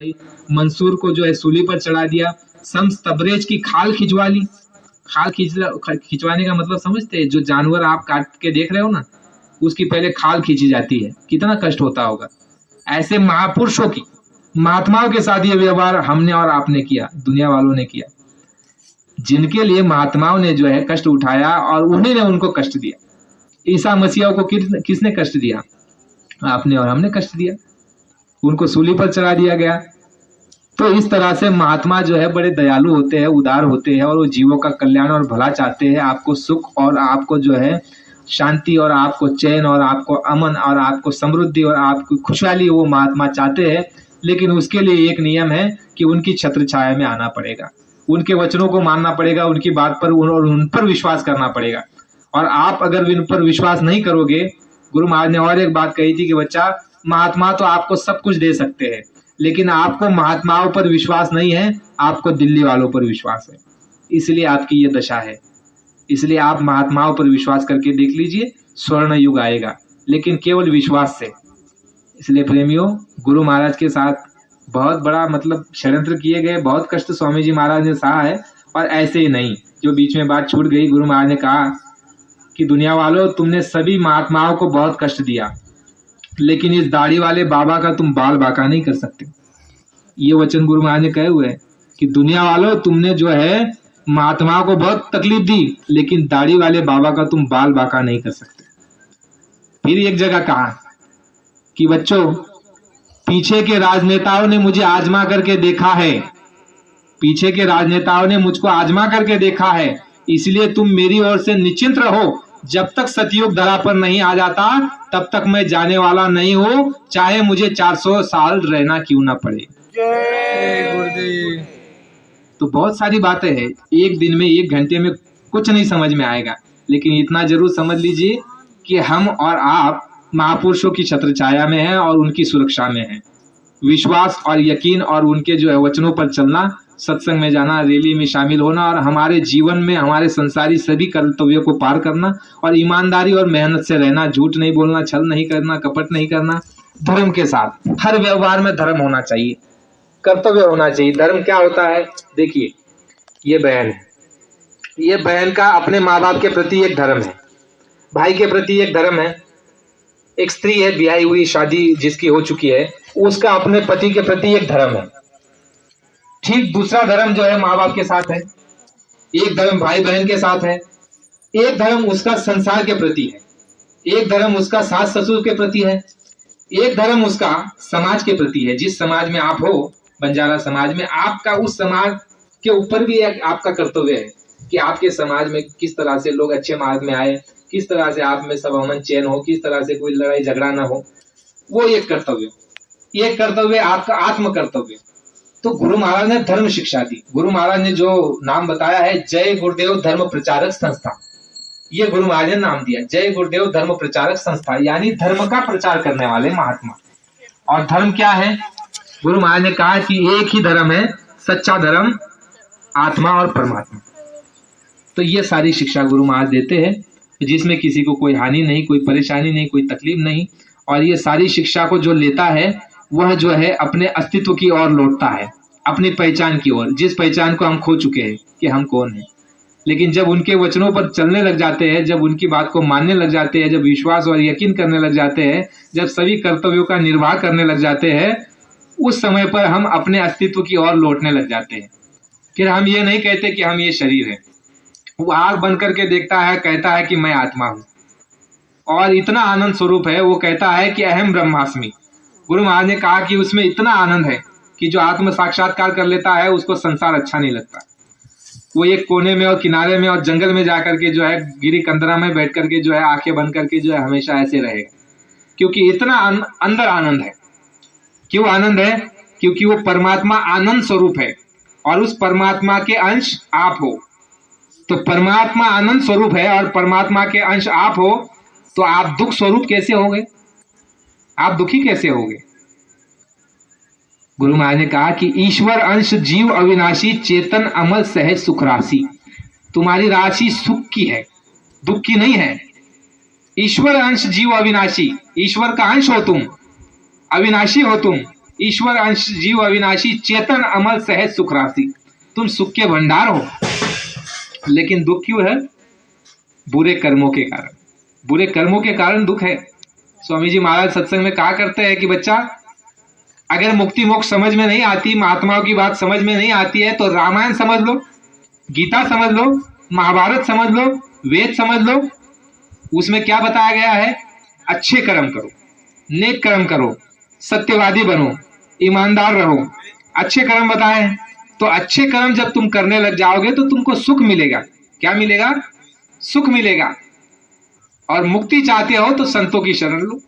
मंसूर को जो है सूली पर चढ़ा दिया, शम्स तबरेज की खाल खिंचवा ली। खाल खिंचवाने का मतलब समझते हैं? जो जानवर आप काट के देख रहे हो ना, उसकी पहले खाल खींची जाती है, कितना कष्ट होता होगा। ऐसे महापुरुषों की, महात्माओं के साथ ये व्यवहार हमने और आपने किया, दुनिया वालों ने किया, जिनके लिए महात्माओं ने जो है कष्ट उठाया और उन्हीं ने उनको कष्ट दिया। ईसा मसीह को किसने कष्ट दिया? आपने और हमने कष्ट दिया, उनको सूली पर चढ़ा दिया गया। तो इस तरह से महात्मा जो है बड़े दयालु होते हैं, उदार होते हैं, और वो जीवों का कल्याण और भला चाहते हैं, आपको सुख और आपको जो है शांति और आपको चैन और आपको अमन और आपको समृद्धि और आपको खुशहाली वो महात्मा चाहते हैं। लेकिन उसके लिए एक नियम है कि उनकी छत्र छाया में आना पड़ेगा, उनके वचनों को मानना पड़ेगा, उनकी बात पर उन पर विश्वास करना पड़ेगा। और आप अगर इन पर विश्वास नहीं करोगे, गुरु महाराज ने और एक बात कही थी कि बच्चा, महात्मा तो आपको सब कुछ दे सकते हैं, लेकिन आपको महात्माओं पर विश्वास नहीं है, आपको दिल्ली वालों पर विश्वास है, इसलिए आपकी ये दशा है। इसलिए आप महात्माओं पर विश्वास करके देख लीजिए, स्वर्ण युग आएगा, लेकिन केवल विश्वास से। इसलिए प्रेमियों, गुरु महाराज के साथ बहुत बड़ा मतलब षड्यंत्र किए गए, बहुत कष्ट स्वामी जी महाराज ने सहा है। और ऐसे ही नहीं, जो बीच में बात छूट गई, गुरु महाराज ने कहा कि दुनिया वालों, तुमने सभी महात्माओं को बहुत कष्ट दिया, लेकिन इस दाढ़ी वाले बाबा का तुम बाल बाका नहीं कर सकते। ये वचन गुरु महाराज ने कहे हुए हैं कि दुनिया वालों, तुमने जो है महात्माओं को बहुत तकलीफ दी, लेकिन दाढ़ी वाले बाबा का तुम बाल बाका नहीं कर सकते। फिर एक जगह कहा कि बच्चों, पीछे के राजनेताओं ने मुझे आजमा करके देखा है, पीछे के राजनेताओं ने मुझको आजमा करके देखा है, इसलिए तुम मेरी ओर से निश्चिंत रहो। जब तक सतयुग धरा पर नहीं आ जाता, तब तक मैं जाने वाला नहीं हूं, चाहे मुझे 400 साल रहना क्यों ना पड़े। जय गुरुदेव। तो बहुत सारी बातें हैं, एक दिन में, एक घंटे में कुछ नहीं समझ में आएगा, लेकिन इतना जरूर समझ लीजिए कि हम और आप महापुरुषों की छत्र छाया में हैं और उनकी सुरक्षा में हैं। विश्वास और यकीन और उनके जो है वचनों पर चलना, सत्संग में जाना, रैली में शामिल होना, और हमारे जीवन में हमारे संसारी सभी कर्तव्यों को पार करना, और ईमानदारी और मेहनत से रहना, झूठ नहीं बोलना, छल नहीं करना, कपट नहीं करना, धर्म के साथ। हर व्यवहार में धर्म होना चाहिए, कर्तव्य होना चाहिए। धर्म क्या होता है? देखिए, ये बहन है, ये बहन का अपने माँ बाप के प्रति एक धर्म है, भाई के प्रति एक धर्म है, एक स्त्री है ब्याही हुई, शादी जिसकी हो चुकी है, उसका अपने पति के प्रति एक धर्म है। ठीक दूसरा धर्म जो है माँ बाप के साथ है, एक धर्म भाई बहन के साथ है, एक धर्म उसका संसार के प्रति है, एक धर्म उसका सास ससुर के प्रति है, एक धर्म उसका समाज के प्रति है। जिस समाज में आप हो, बंजारा समाज में, आपका उस समाज के ऊपर भी एक आपका कर्तव्य है कि आपके समाज में किस तरह से लोग अच्छे मार्ग में आए, किस तरह से आप में सब अमन चैन हो, किस तरह से कोई लड़ाई झगड़ा ना हो, वो एक कर्तव्य। ये कर्तव्य आपका आत्म कर्तव्य। तो गुरु महाराज ने धर्म शिक्षा दी। गुरु महाराज ने जो नाम बताया है, जय गुरुदेव धर्म प्रचारक संस्था, ये गुरु महाराज ने नाम दिया, जय गुरुदेव धर्म प्रचारक संस्था, यानी धर्म का प्रचार करने वाले महात्मा। और धर्म क्या है? गुरु महाराज ने कहा कि एक ही धर्म है, सच्चा धर्म, आत्मा और परमात्मा। तो ये सारी शिक्षा गुरु महाराज देते हैं, जिसमें किसी को कोई हानि नहीं, कोई परेशानी नहीं, कोई तकलीफ नहीं। और ये सारी शिक्षा को जो लेता है, वह जो है अपने अस्तित्व की ओर लौटता है, अपनी पहचान की ओर, जिस पहचान को हम खो चुके हैं कि हम कौन हैं। लेकिन जब उनके वचनों पर चलने लग जाते हैं, जब उनकी बात को मानने लग जाते हैं, जब विश्वास और यकीन करने लग जाते हैं, जब सभी कर्तव्यों का निर्वाह करने लग जाते हैं, उस समय पर हम अपने अस्तित्व की ओर लौटने लग जाते हैं। फिर हम ये नहीं कहते कि हम ये शरीर है। वो आग बंद करके देखता है, कहता है कि मैं आत्मा हूं, और इतना आनंद स्वरूप है, वो कहता है कि अहम ब्रह्मास्मि। गुरु महाराज ने कहा कि उसमें इतना आनंद है कि जो आत्म साक्षात्कार कर लेता है, उसको संसार अच्छा नहीं लगता। वो एक कोने में और किनारे में और जंगल में जाकर के जो है गिरी कंदरा में बैठ करके जो है आंखें बंद करके जो है हमेशा ऐसे रहेगा, क्योंकि इतना अंदर आनंद है। क्यों आनंद है? क्योंकि वो परमात्मा आनंद स्वरूप है, और उस परमात्मा के अंश आप हो। तो परमात्मा आनंद स्वरूप है और परमात्मा के अंश आप हो, तो आप दुख स्वरूप कैसे होंगे? आप दुखी कैसे होंगे? गुरु महाराज ने कहा कि ईश्वर अंश जीव अविनाशी, चेतन अमल सहज सुख राशि। तुम्हारी राशि सुख की है, दुख की नहीं है। ईश्वर अंश जीव अविनाशी, ईश्वर का अंश हो तुम, अविनाशी हो तुम, ईश्वर अंश जीव अविनाशी चेतन अमर सहज सुख राशि। तुम सुख के भंडार हो, लेकिन दुख क्यों है? बुरे कर्मों के कारण। बुरे कर्मों के कारण दुख है। स्वामी जी महाराज सत्संग में कहा करते हैं कि बच्चा, अगर मुक्ति मोक्ष समझ में नहीं आती, महात्माओं की बात समझ में नहीं आती है, तो रामायण समझ लो, गीता समझ लो, महाभारत समझ लो, वेद समझ लो। उसमें क्या बताया गया है? अच्छे कर्म करो, नेक कर्म करो, सत्यवादी बनो, ईमानदार रहो, अच्छे कर्म बताए हैं। तो अच्छे कर्म जब तुम करने लग जाओगे तो तुमको सुख मिलेगा। क्या मिलेगा? सुख मिलेगा। और मुक्ति चाहते हो तो संतों की शरण लो।